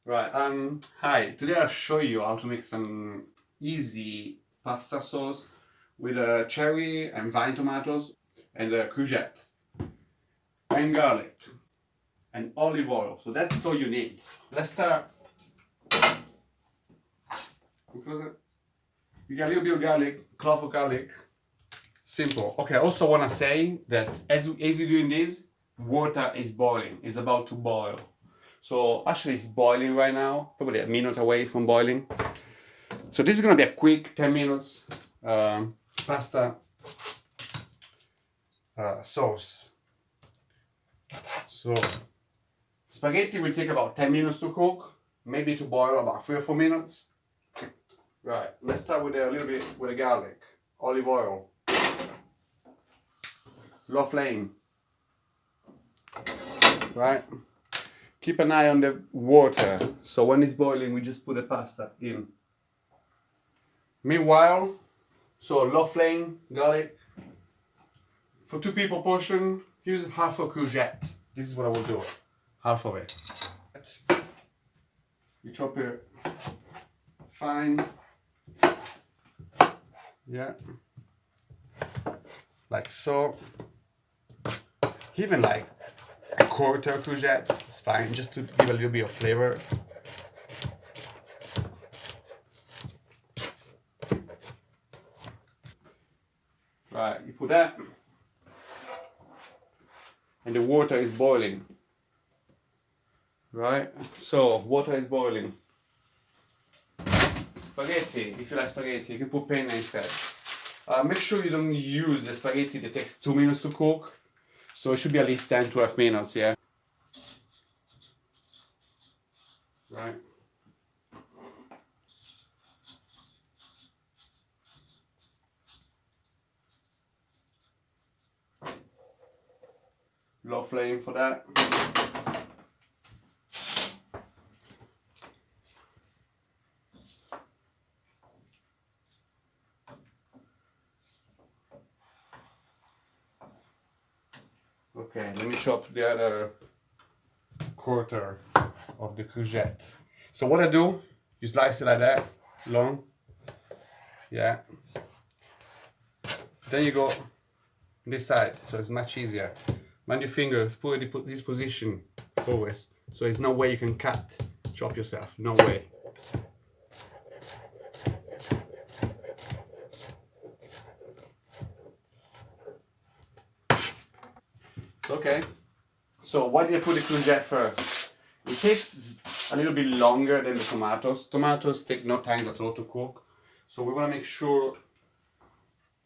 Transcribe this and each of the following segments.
Right, hi. Today I'll show you how to make some easy pasta sauce with cherry and vine tomatoes and courgettes and garlic and olive oil. So that's all you need. Let's start. You get a little bit of garlic, clove of garlic. Simple. Okay, I also want to say that as you're doing this, water is boiling. It's about to boil. So actually it's boiling right now, probably a minute away from boiling. So this is gonna be a quick 10 minutes pasta sauce. So spaghetti will take about 10 minutes to cook, maybe to boil about 3 or 4 minutes. Right, let's start with a little bit with the garlic, olive oil, low flame. Right, keep an eye on the water. So when it's boiling, we just put the pasta in. Meanwhile, so low flame, garlic. For 2 people portion, use half a courgette. This is what I will do. Half of it. You chop it fine. Yeah. Like so. Even like a quarter courgette is fine, just to give a little bit of flavor. Right, you put that. And the water is boiling. Right, so water is boiling. Spaghetti, if you like spaghetti, you can put penne instead. Make sure you don't use the spaghetti that takes 2 minutes to cook. So it should be at least 10-12 minutes, yeah? Right. Low flame for that. Okay, let me chop the other quarter of the courgette. So what I do, you slice it like that, long. Yeah. Then you go this side, so it's much easier. Mind your fingers, put it in this position always. So there's no way you can chop yourself, no way. Okay, so why did I put the courgette first? It takes a little bit longer than the tomatoes. Tomatoes take no time at all to cook. So we want to make sure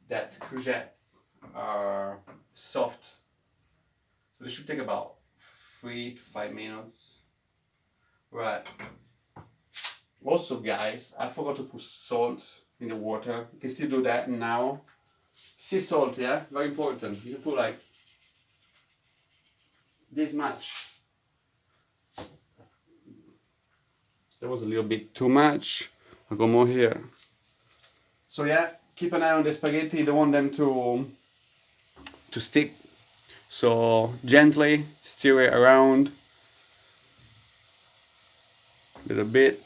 that courgettes are soft. So they should take about 3 to 5 minutes. Right. Also guys, I forgot to put salt in the water. You can still do that now. Sea salt, yeah? Very important. You can put like this much. That was a little bit too much. I'll go more here. So yeah, keep an eye on the spaghetti. You don't want them to stick. So gently stir it around a little bit.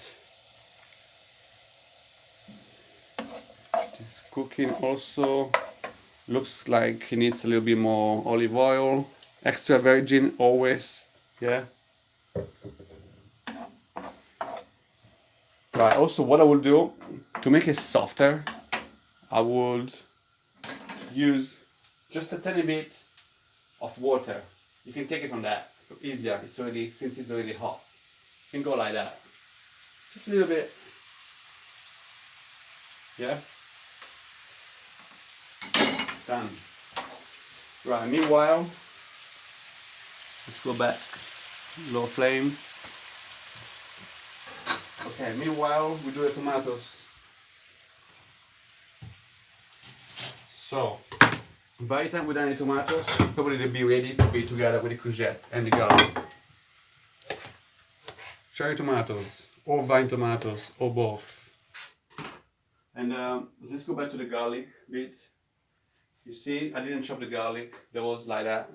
This cooking also looks like it needs a little bit more olive oil. Extra virgin always, yeah. Right, also what I will do to make it softer, I would use just a tiny bit of water. You can take it from that, easier, since it's already hot. You can go like that. Just a little bit. Yeah? Done. Right, meanwhile, let's go back, low flame. Okay, meanwhile, we do the tomatoes. So, by the time we're done the tomatoes, probably they'll be ready to be together with the courgette and the garlic. Cherry tomatoes, or vine tomatoes, or both. And let's go back to the garlic bit. You see, I didn't chop the garlic, that was like that.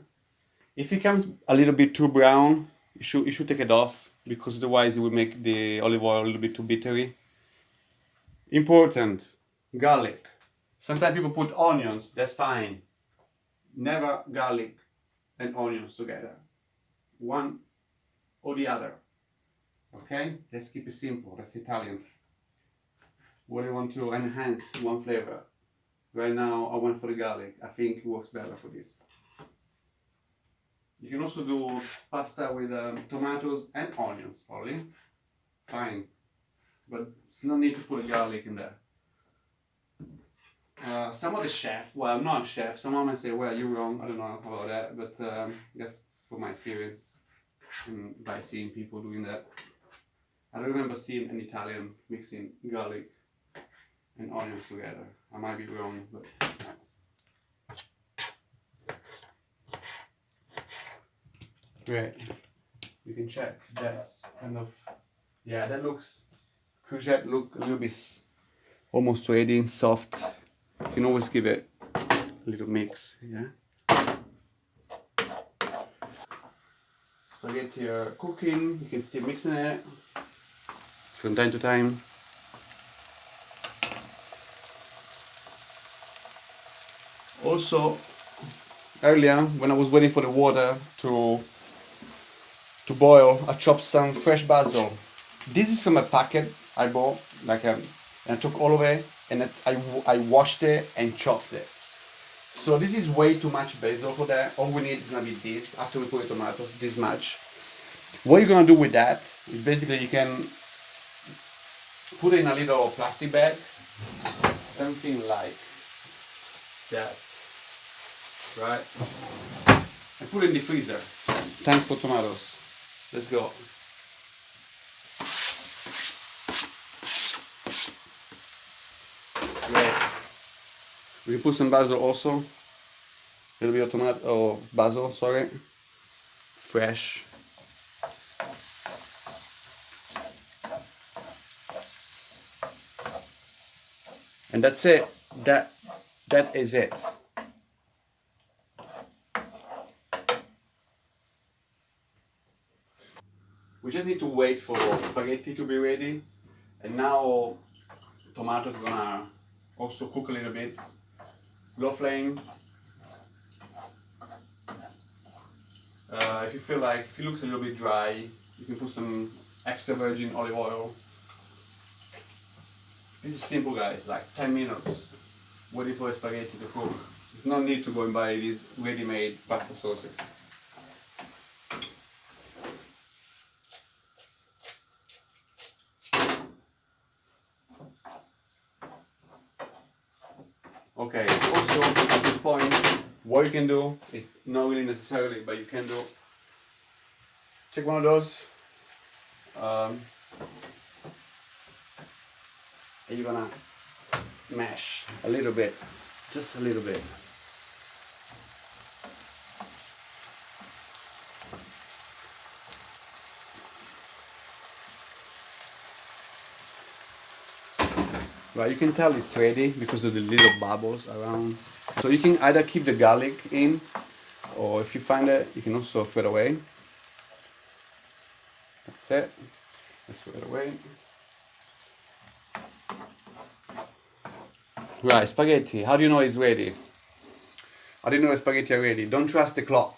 If it comes a little bit too brown, you should take it off. because otherwise it will make the olive oil a little bit too bittery. Important, garlic. Sometimes people put onions, that's fine. Never garlic and onions together. One or the other. Okay? Let's keep it simple, that's Italian. What do you want to enhance one flavor? Right now I went for the garlic. I think it works better for this. You can also do pasta with tomatoes and onions only. Fine. But there's no need to put garlic in there. Some of the chef, well, I'm not a chef, someone might say, well, you're wrong, I don't know about that, but that's from my experience and by seeing people doing that. I don't remember seeing an Italian mixing garlic and onions together. I might be wrong, but great. You can check. That's kind of, yeah, that looks, courgette look a little bit almost ready and soft. You can always give it a little mix, yeah. Spaghetti are cooking, you can still mixing it from time to time. Also, earlier when I was waiting for the water to boil, I chopped some fresh basil. This is from a packet I bought, and I took all of it and I washed it and chopped it. So this is way too much basil for that. All we need is gonna be this, after we put the tomatoes, this much. What you're gonna do with that is basically you can put it in a little plastic bag, something like that, right? And put it in the freezer. Time for tomatoes. Let's go. Great. We put some basil also. A little bit of tomato or basil, sorry. Fresh. And that's it. That is it. We just need to wait for spaghetti to be ready. And now tomatoes are gonna also cook a little bit. Low flame. If you feel like, if it looks a little bit dry, you can put some extra virgin olive oil. This is simple, guys, like 10 minutes waiting for the spaghetti to cook. There's no need to go and buy these ready-made pasta sauces. Okay, also at this point, what you can do is not really necessarily, but you can do, take one of those, and you're gonna mash a little bit, just a little bit. Right, you can tell it's ready because of the little bubbles around. So you can either keep the garlic in, or if you find it, you can also throw it away. That's it. Let's throw it away. Right, spaghetti. How do you know it's ready? How do you know the spaghetti are ready? Don't trust the clock.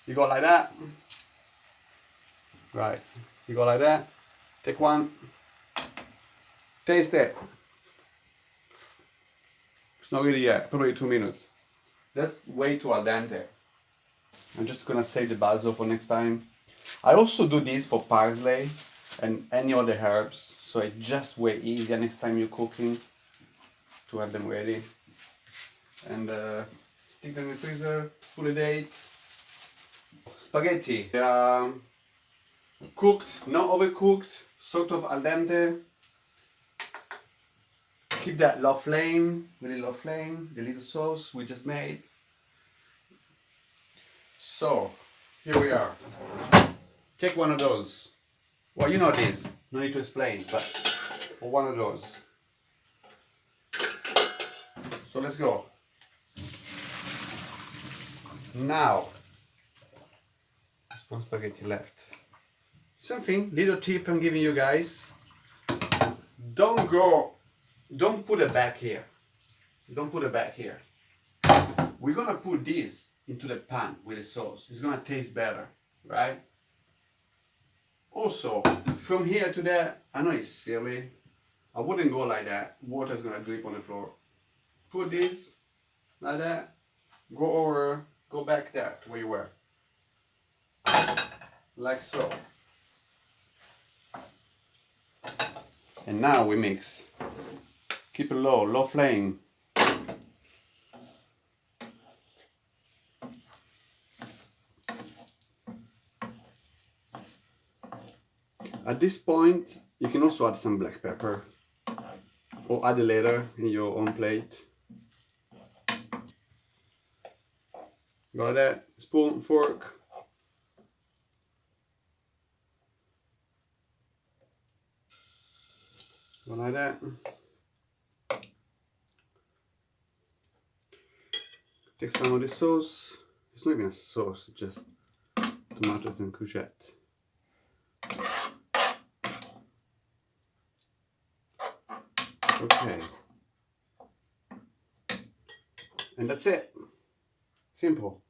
You go like that. Right. You go like that. Take one. Taste it. It's not ready yet. Probably 2 minutes. That's way too al dente. I'm just gonna save the basil for next time. I also do this for parsley and any other herbs, so it's just way easier next time you're cooking to have them ready. And stick them in the freezer, full a date. Spaghetti. Cooked, not overcooked, sort of al dente. Keep that low flame, really low flame, the little sauce we just made. So, here we are. Take one of those. Well, you know this, no need to explain, but for one of those. So let's go. Now, there's one spaghetti left. something, little tip I'm giving you guys. Don't put it back here. Don't put it back here. We're gonna put this into the pan with the sauce. It's gonna taste better, right? Also, from here to there, I know it's silly. I wouldn't go like that. Water's gonna drip on the floor. Put this like that. Go over, go back there to where you were. Like so. And now we mix. Keep it low, low flame. At this point, you can also add some black pepper or add it later in your own plate. Got that? Spoon, fork. Go like that. Take some of the sauce. It's not even a sauce, it's just tomatoes and courgette. Okay. And that's it. Simple.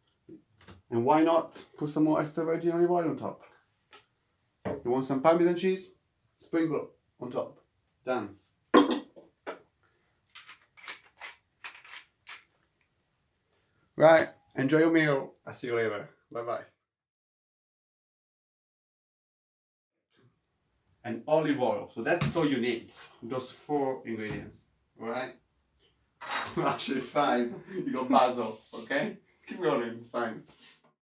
And why not put some more extra virgin olive oil on top? You want some Parmesan cheese? Sprinkle on top. Done. Right, enjoy your meal. I'll see you later. Bye bye. And olive oil. So that's all you need. Those 4 ingredients. Alright? Actually 5. You got basil, okay? Keep going, it's fine.